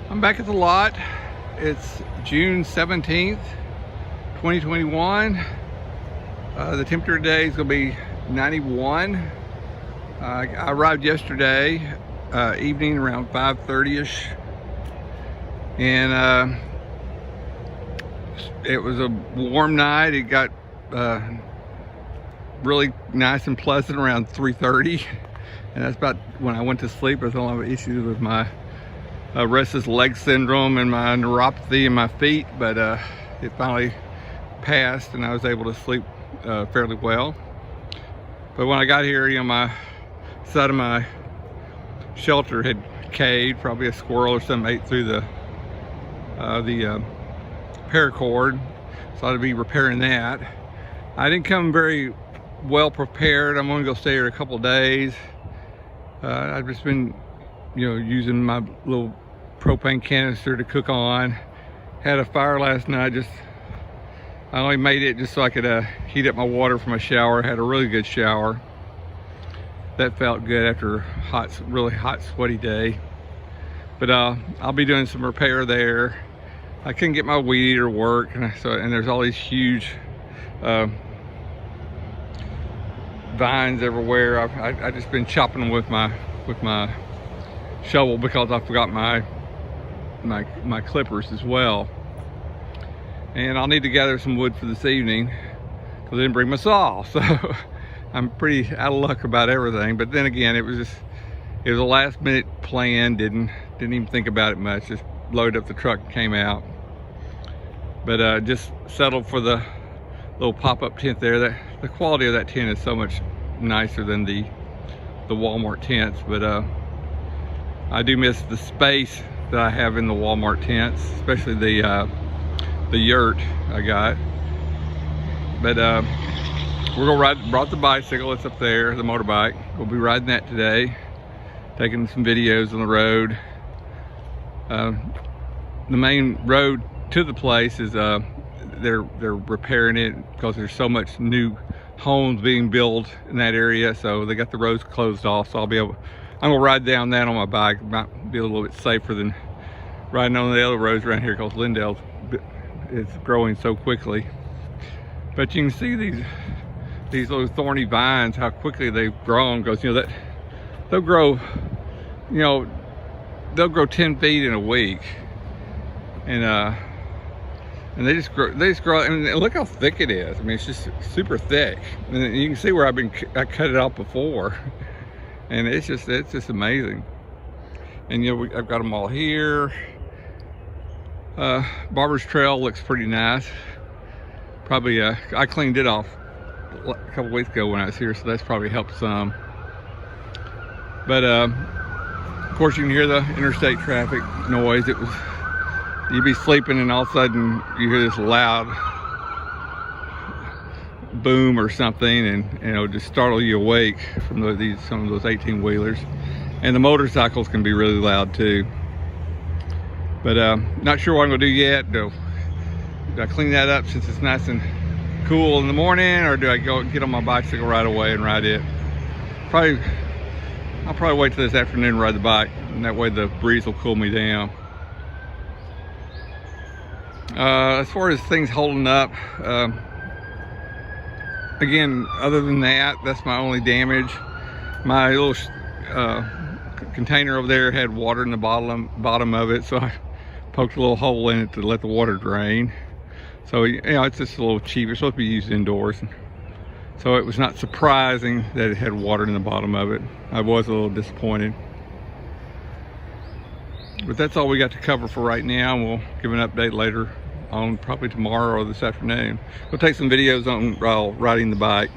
I'm back at the lot. It's June 17th, 2021. The temperature today is going to be 91. I arrived yesterday evening around 5:30ish, and it was a warm night. It got really nice and pleasant around 3:30, and that's about when I went to sleep. I was having issues with my restless leg syndrome and my neuropathy in my feet, but it finally passed and I was able to sleep fairly well. But when I got here, you know, my side of my shelter had caved. Probably a squirrel or something ate through the paracord, so I'd be repairing that. I didn't come very well prepared. I'm going to go stay here a couple days. I've just been, you know, using my little propane canister to cook on. Had a fire last night. I only made it just so I could heat up my water for my shower. Had a really good shower. That felt good after a really hot, sweaty day. But I'll be doing some repair there. I couldn't get my weed eater to work, and there's all these huge vines everywhere. I just been chopping them with my shovel because I forgot my clippers as well. And I'll need to gather some wood for this evening because I didn't bring my saw. So I'm pretty out of luck about everything. But then again, it was a last minute plan. Didn't even think about it much. Just loaded up the truck and came out. But just settled for the little pop-up tent there. The quality of that tent is so much nicer than the Walmart tents. But I do miss the space that I have in the Walmart tents, especially the yurt I got. But we're gonna brought the bicycle. It's up there, the motorbike. We'll be riding that today, taking some videos on the road. The main road to the place is they're repairing it because there's so much new homes being built in that area, so they got the roads closed off. So I'm gonna ride down that on my bike. It might be a little bit safer than riding on the other roads around here because Lindale is growing so quickly. But you can see these little thorny vines, how quickly they've grown, because you know that they'll grow 10 feet in a week, and they just grow, and look how thick it is. I mean, it's just super thick, and you can see where I cut it off before, and it's just amazing. And you know, I've got them all here. Barber's Trail looks pretty nice. Probably I cleaned it off a couple weeks ago when I was here, so that's probably helped some. But of course you can hear the interstate traffic noise. You'd be sleeping and all of a sudden you hear this loud boom or something, and it'll just startle you awake from some of those 18-wheelers. And the motorcycles can be really loud too. But not sure what I'm gonna do yet. Do I clean that up since it's nice and cool in the morning, or do I go get on my bicycle right away and ride it? I'll probably wait till this afternoon and ride the bike, and that way the breeze will cool me down. As far as things holding up, again, other than that, that's my only damage. My little container over there had water in the bottom of it, so I poked a little hole in it to let the water drain. So, you know, it's just a little cheap. It's supposed to be used indoors, so it was not surprising that it had water in the bottom of it. I was a little disappointed. But that's all we got to cover for right now, and we'll give an update later on, probably tomorrow or this afternoon. We'll take some videos on while riding the bike.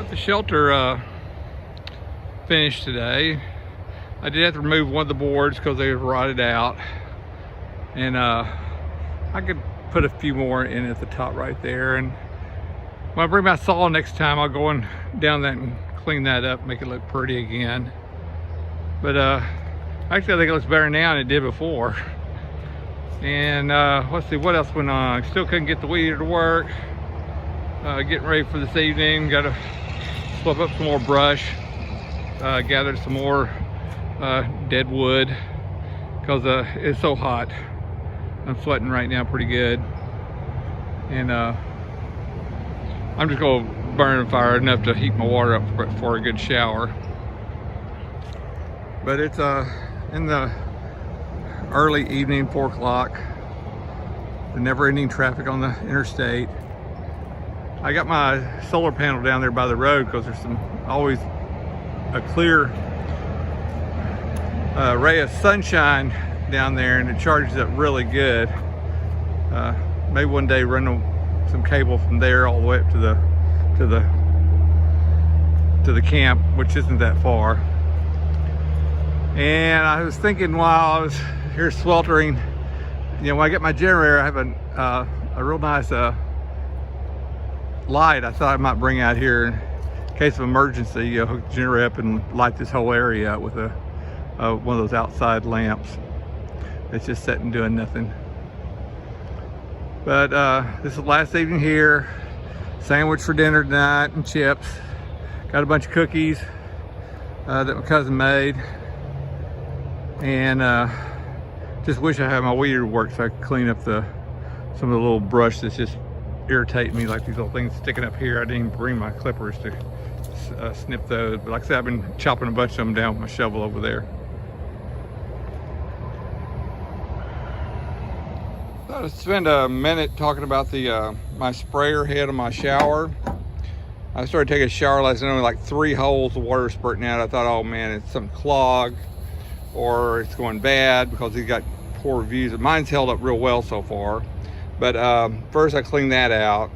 Got the shelter finished today. I did have to remove one of the boards because they were rotted out, and I could put a few more in at the top right there. And when I bring my saw next time, I'll go on down that and clean that up, make it look pretty again. But actually, I think it looks better now than it did before. And let's see what else went on. Still couldn't get the weed eater to work. Getting ready for this evening. Got to flip up some more brush. Gathered some more dead wood because it's so hot. I'm sweating right now pretty good. And I'm just going to burn a fire enough to heat my water up for a good shower. But it's in the early evening, 4 o'clock. The never-ending traffic on the interstate. I got my solar panel down there by the road because there's always a clear ray of sunshine down there, and it charges up really good. Maybe one day run some cable from there all the way up to the camp, which isn't that far. And I was thinking while I was here sweltering, you know, when I get my generator, I have a real nice light I thought I might bring out here in case of emergency. You know, hook the generator up and light this whole area up with one of those outside lamps that's just sitting doing nothing. But this is the last evening here. Sandwich for dinner tonight and chips. Got a bunch of cookies that my cousin made. And just wish I had my weed eater to work so I could clean up some of the little brush that's just irritating me, like these little things sticking up here. I didn't even bring my clippers to snip those. But like I said, I've been chopping a bunch of them down with my shovel over there. Thought I'd spend a minute talking about my sprayer head on my shower. I started taking a shower last night, only like 3 holes of water spurting out. I thought, oh man, it's some clogged or it's going bad because it got poor reviews. Mine's held up real well so far. But first I cleaned that out,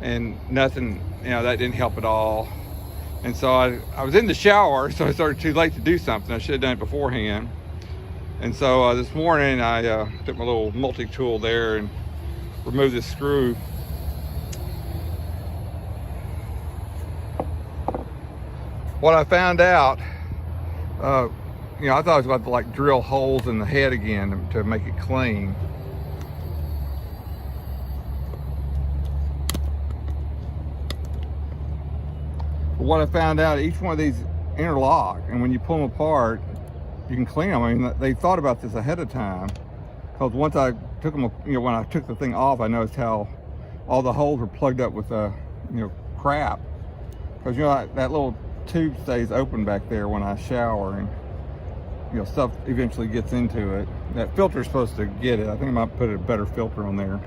and nothing, you know, that didn't help at all. And so I was in the shower, so I started too late to do something. I should have done it beforehand. And so this morning I took my little multi-tool there and removed this screw. What I found out, you know, I thought I was about to like drill holes in the head again to make it clean. But what I found out, each one of these interlock, and when you pull them apart, you can clean them. I mean, they thought about this ahead of time, because once I took them, you know, when I took the thing off, I noticed how all the holes were plugged up with you know, crap. Because you know that little tube stays open back there when I shower, and you know, stuff eventually gets into it. That filter's supposed to get it. I think I might put a better filter on there.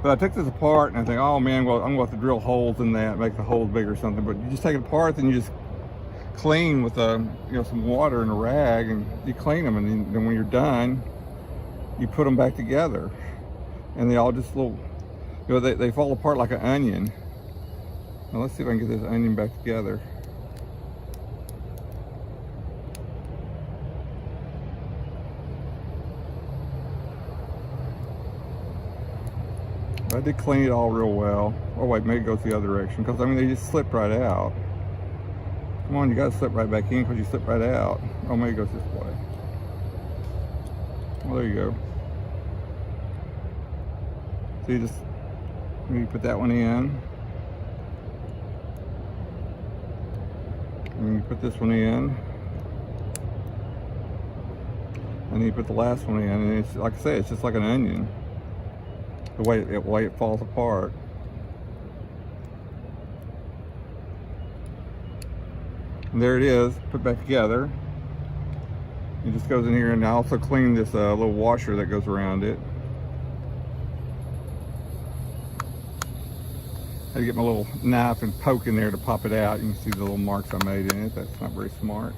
But I took this apart and I think, oh man, well, I'm going to have to drill holes in that, make the holes bigger or something. But you just take it apart, then you just clean with you know, some water and a rag, and you clean them, and then when you're done, you put them back together, and they all just little, you know, they fall apart like an onion. Now let's see if I can get this onion back together. I did clean it all real well. Oh wait, maybe it goes the other direction, because I mean, they just slip right out. Come on, you gotta slip right back in because you slip right out. Oh, maybe it goes this way. Well, there you go. So you just, maybe put that one in. And then you put this one in. And then you put the last one in. And it's, like I say, it's just like an onion. The way it falls apart. And there it is, put back together. It just goes in here, and I also clean this little washer that goes around it. I had to get my little knife and poke in there to pop it out. You can see the little marks I made in it. That's not very smart.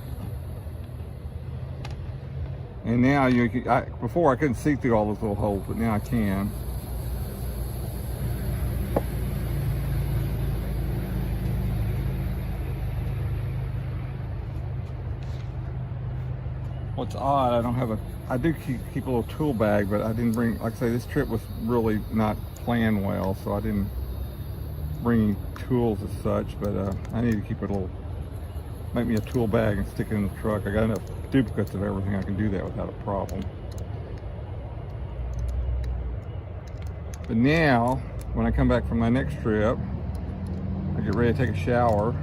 And now before I couldn't see through all those little holes, but now I can. What's odd, I don't have I do keep a little tool bag, but I didn't bring, like I say, this trip was really not planned well, so I didn't bring any tools as such, but I need to keep it a little, make me a tool bag and stick it in the truck. I got enough duplicates of everything, I can do that without a problem. But now, when I come back from my next trip, I get ready to take a shower,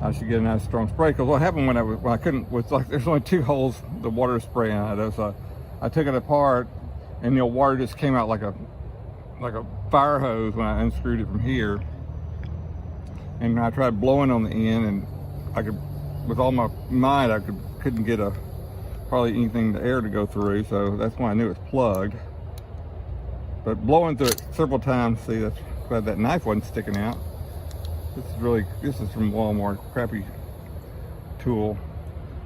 I should get a nice strong spray. Because what happened when I couldn't, was like there's only 2 holes the water is spraying out of. So I took it apart, and the water just came out like a fire hose when I unscrewed it from here. And I tried blowing on the end, and I could, with all my might, I couldn't get hardly anything, the air to go through. So that's why I knew it was plugged. But blowing through it several times, see, that's glad that knife wasn't sticking out. This is from Walmart, crappy tool.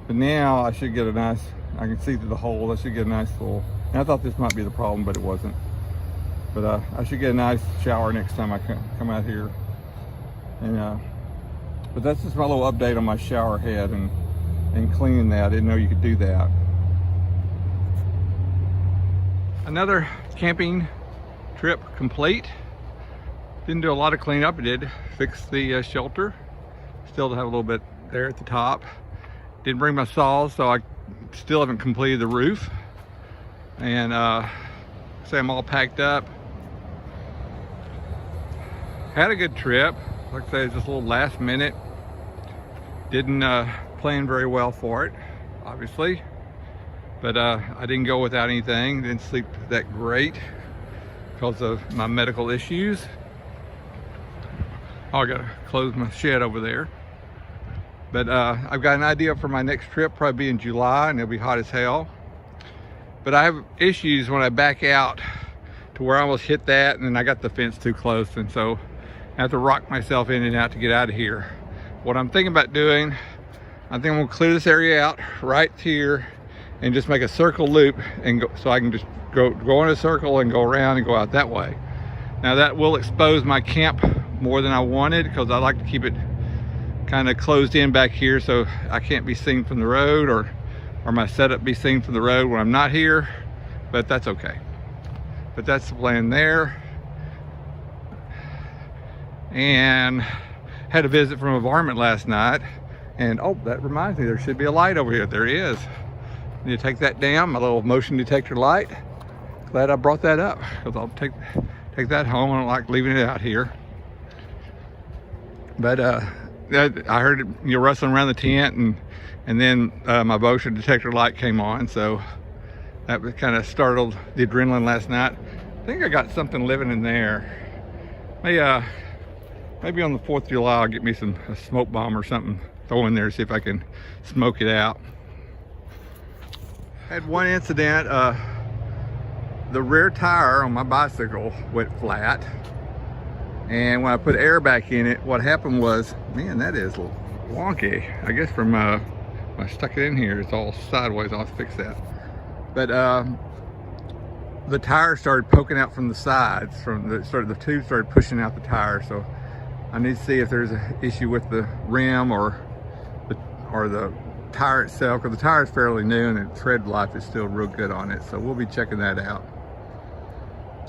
But now I should get a nice, I can see through the hole, I should get a nice full. And I thought this might be the problem, but it wasn't. But I should get a nice shower next time I come out here. And but that's just my little update on my shower head and cleaning that. I didn't know you could do that. Another camping trip complete. Didn't do a lot of cleanup. I did fix the shelter. Still have a little bit there at the top. Didn't bring my saws, so I still haven't completed the roof. And say I'm all packed up. Had a good trip. Like I say, it's just a little last minute. Didn't plan very well for it, obviously. But I didn't go without anything. Didn't sleep that great because of my medical issues. Oh, I gotta close my shed over there. But I've got an idea for my next trip, probably be in July, and it'll be hot as hell. But I have issues when I back out to where I almost hit that, and then I got the fence too close, and so I have to rock myself in and out to get out of here. What I'm thinking about doing, I think I'm gonna clear this area out right here and just make a circle loop and go, so I can just go in a circle and go around and go out that way. Now that will expose my camp more than I wanted, because I like to keep it kind of closed in back here so I can't be seen from the road, or my setup be seen from the road when I'm not here, but that's okay. But that's the plan there. And had a visit from a varmint last night, and oh, that reminds me, there should be a light over here. There is. Need to take that down, my little motion detector light. Glad I brought that up, because I'll take that home. I don't like leaving it out here. But I heard it, rustling around the tent, and then my motion detector light came on, so that kind of startled the adrenaline last night. I think I got something living in there. Maybe on the 4th of July I'll get me a smoke bomb or something, throw in there, see if I can smoke it out. Had one incident. The rear tire on my bicycle went flat, and when I put air back in it, what happened was, man, that is wonky. I guess from when I stuck it in here, it's all sideways. I'll fix that. But the tire started poking out from the sides. The tube started pushing out the tire. So I need to see if there's an issue with the rim or the tire itself, because the tire is fairly new and the tread life is still real good on it. So we'll be checking that out,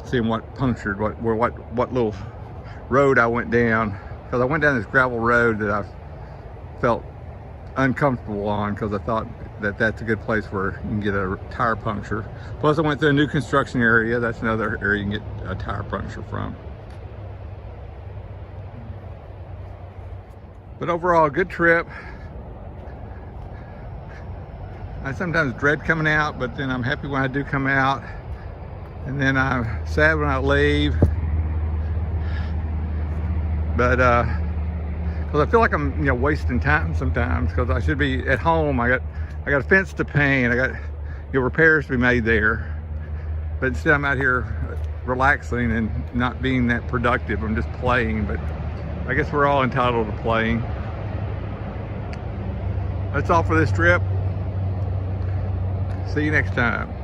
seeing what punctured, what little road I went down, because I went down this gravel road that I felt uncomfortable on, because I thought that that's a good place where you can get a tire puncture. Plus I went through a new construction area. That's another area you can get a tire puncture from. But overall, good trip. I sometimes dread coming out, but then I'm happy when I do come out. And then I'm sad when I leave. But because I feel like I'm wasting time sometimes, because I should be at home. I got a fence to paint, I got repairs to be made there, but instead I'm out here relaxing and not being that productive. I'm just playing. But I guess we're all entitled to playing. That's all for this trip. See you next time.